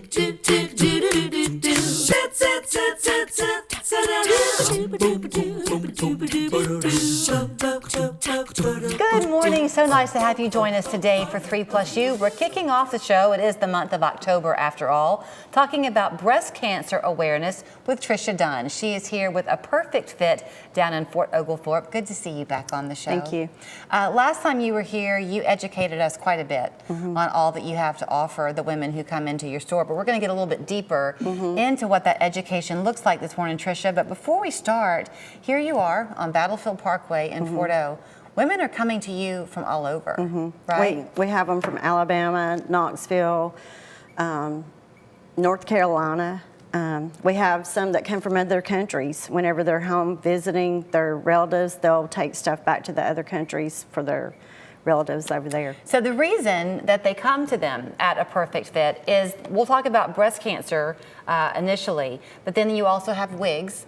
Good morning. So nice to have you join us today for 3+U. We're kicking off the show. It is the month of October after all, talking about breast cancer awareness with Trisha Dunn. She is here with a perfect fit down in Fort Oglethorpe. Good to see you back on the show. Thank you. Last time you were here, you educated us quite a bit on all that you have to offer the women who come into your store. But we're going to get a little bit deeper into what that education looks like this morning, Trisha. But before we start, here you are on Battlefield Parkway in Fort O. Women are coming to you from all over, right? We have them from Alabama, Knoxville, North Carolina. We have some that come from other countries. Whenever they're home visiting their relatives, they'll take stuff back to the other countries for their relatives over there. So the reason that they come to them at a perfect fit is, we'll talk about breast cancer initially, but then you also have wigs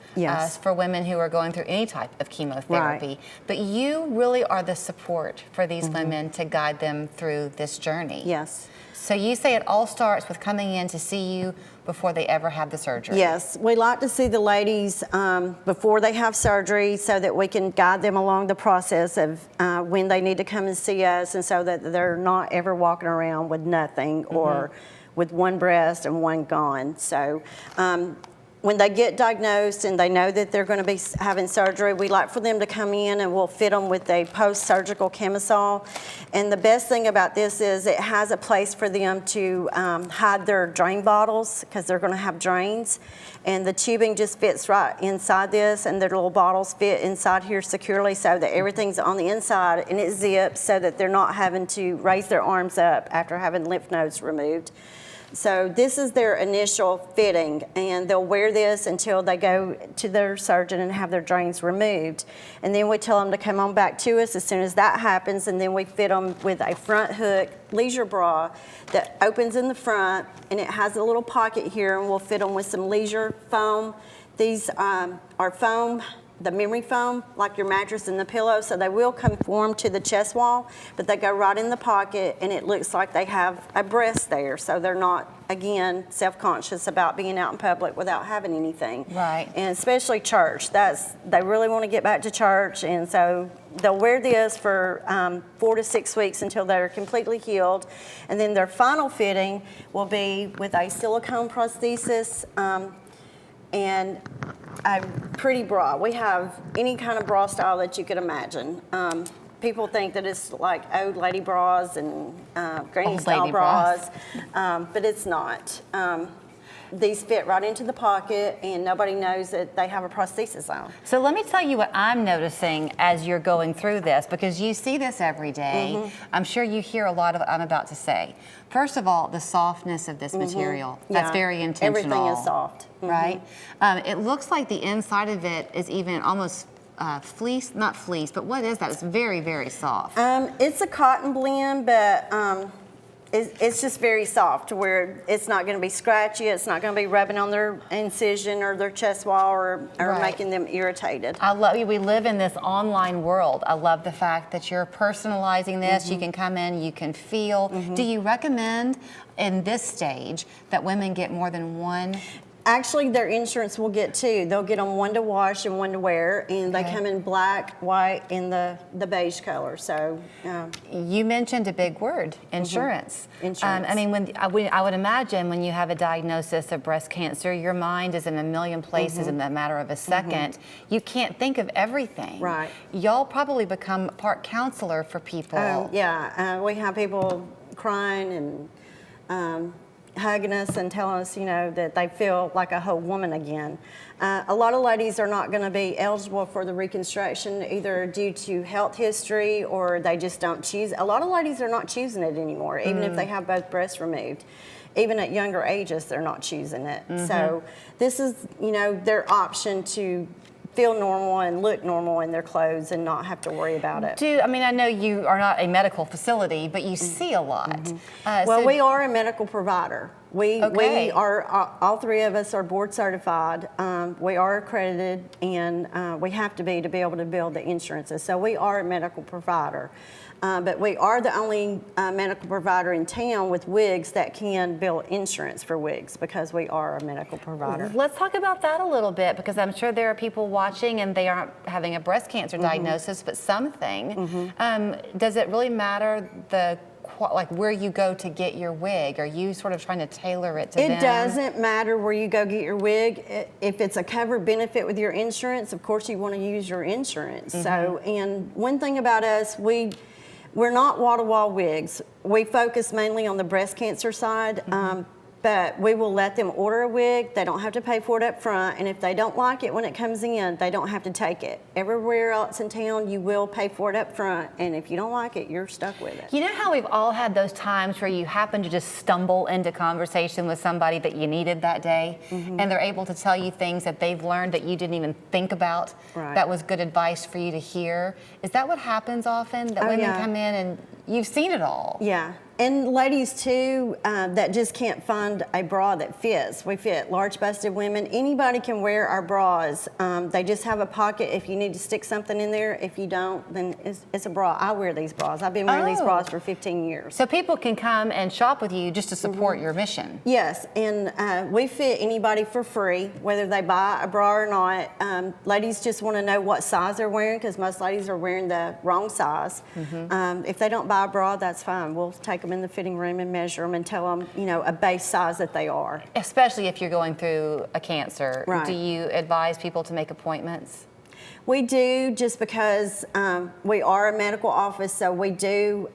for women who are going through any type of chemotherapy. Right. But you really are the support for these women to guide them through this journey. Yes. So you say it all starts with coming in to see you before they ever have the surgery. Yes, we like to see the ladies before they have surgery so that we can guide them along the process of when they need to come and see us, and so that they're not ever walking around with nothing or with one breast and one gone. So when they get diagnosed and they know that they're going to be having surgery, we like for them to come in and we'll fit them with a post-surgical camisole. And the best thing about this is it has a place for them to hide their drain bottles, because they're going to have drains. And the tubing just fits right inside this, and their little bottles fit inside here securely so that everything's on the inside, and it zips so that they're not having to raise their arms up after having lymph nodes removed. So this is their initial fitting, and they'll wear this until they go to their surgeon and have their drains removed. And then we tell them to come on back to us as soon as that happens, and then we fit them with a front hook leisure bra that opens in the front, and it has a little pocket here, and we'll fit them with some leisure foam. These are foam, the memory foam, like your mattress and the pillow, so they will conform to the chest wall, but they go right in the pocket, and it looks like they have a breast there, so they're not, again, self-conscious about being out in public without having anything. Right. And especially church, they really want to get back to church, and so they'll wear this for 4 to 6 weeks until they're completely healed, and then their final fitting will be with a silicone prosthesis and a pretty bra. We have any kind of bra style that you could imagine. People think that it's like old lady bras and granny style bras, but it's not. These fit right into the pocket, and nobody knows that they have a prosthesis on. So let me tell you what I'm noticing as you're going through this, because you see this every day. I'm sure you hear a lot of what I'm about to say. First of all, the softness of this material. That's very intentional. Everything is soft. Right? It looks like the inside of it is even almost fleece, not fleece, but what is that? It's very, very soft. It's a cotton blend, but it's just very soft, where it's not going to be scratchy, it's not going to be rubbing on their incision or their chest wall or making them irritated. I love you. We live in this online world. I love the fact that you're personalizing this. You can come in, you can feel. Do you recommend in this stage that women get more than one? Actually, their insurance will get two. They'll get them one to wash and one to wear, and they come in black, white, and the beige color. So you mentioned a big word, insurance. Insurance. I mean, I would imagine when you have a diagnosis of breast cancer, your mind is in a million places in a matter of a second. You can't think of everything. Right. Y'all probably become part counselor for people. Yeah, we have people crying and hugging us and telling us, you know, that they feel like a whole woman again. A lot of ladies are not going to be eligible for the reconstruction, either due to health history or they just don't choose. A lot of ladies are not choosing it anymore, even if they have both breasts removed. Even at younger ages, they're not choosing it. So this is, you know, their option to feel normal and look normal in their clothes and not have to worry about it. I mean, I know you are not a medical facility, but you see a lot. Well, we are a medical provider. We Okay. are, all three of us are board certified. We are accredited, and we have to be able to bill the insurances. So we are a medical provider. But we are the only medical provider in town with wigs that can bill insurance for wigs, because we are a medical provider. Let's talk about that a little bit, because I'm sure there are people watching and they aren't having a breast cancer diagnosis, but something. Does it really matter like where you go to get your wig? Are you sort of trying to tailor it to them? It doesn't matter where you go get your wig. If it's a covered benefit with your insurance, of course you want to use your insurance. So, and one thing about us, we're not wall-to-wall wigs. We focus mainly on the breast cancer side, but we will let them order a wig. They don't have to pay for it up front, and if they don't like it when it comes in, they don't have to take it. Everywhere else in town, you will pay for it up front, and if you don't like it, you're stuck with it. You know how we've all had those times where you happen to just stumble into conversation with somebody that you needed that day, and they're able to tell you things that they've learned that you didn't even think about, that was good advice for you to hear? Is that what happens often, that women come in and you've seen it all? Yeah. And ladies too, that just can't find a bra that fits. We fit large-busted women. Anybody can wear our bras. They just have a pocket if you need to stick something in there. If you don't, then it's a bra. I wear these bras. I've been wearing these bras for 15 years. So people can come and shop with you just to support your mission. Yes, and we fit anybody for free, whether they buy a bra or not. Ladies just want to know what size they're wearing, because most ladies are wearing the wrong size. If they don't buy a bra, that's fine. We'll take them in the fitting room and measure them and tell them, you know, a base size that they are. Especially if you're going through a cancer. Right. Do you advise people to make appointments? We do, just because we are a medical office, so we do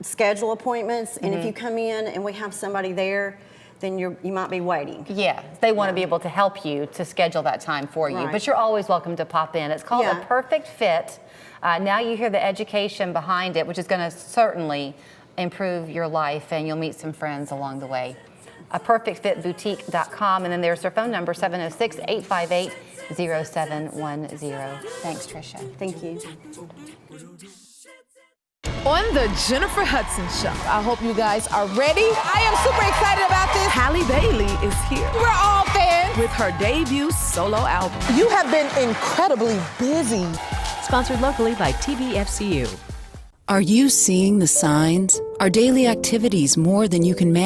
schedule appointments. And if you come in and we have somebody there, then you might be waiting. Yeah, they want to be able to help you to schedule that time for you. Right. But you're always welcome to pop in. It's called a perfect fit. Now you hear the education behind it, which is going to certainly improve your life, and you'll meet some friends along the way. perfectfitboutique.com, and then there's their phone number, 706-858-0710. Thanks, Tricia. Thank you. On the Jennifer Hudson Show. I hope you guys are ready. I am super excited about this. Halle Bailey is here. We're all fans. With her debut solo album. You have been incredibly busy. Sponsored locally by TVFCU. Are you seeing the signs? Are daily activities more than you can manage?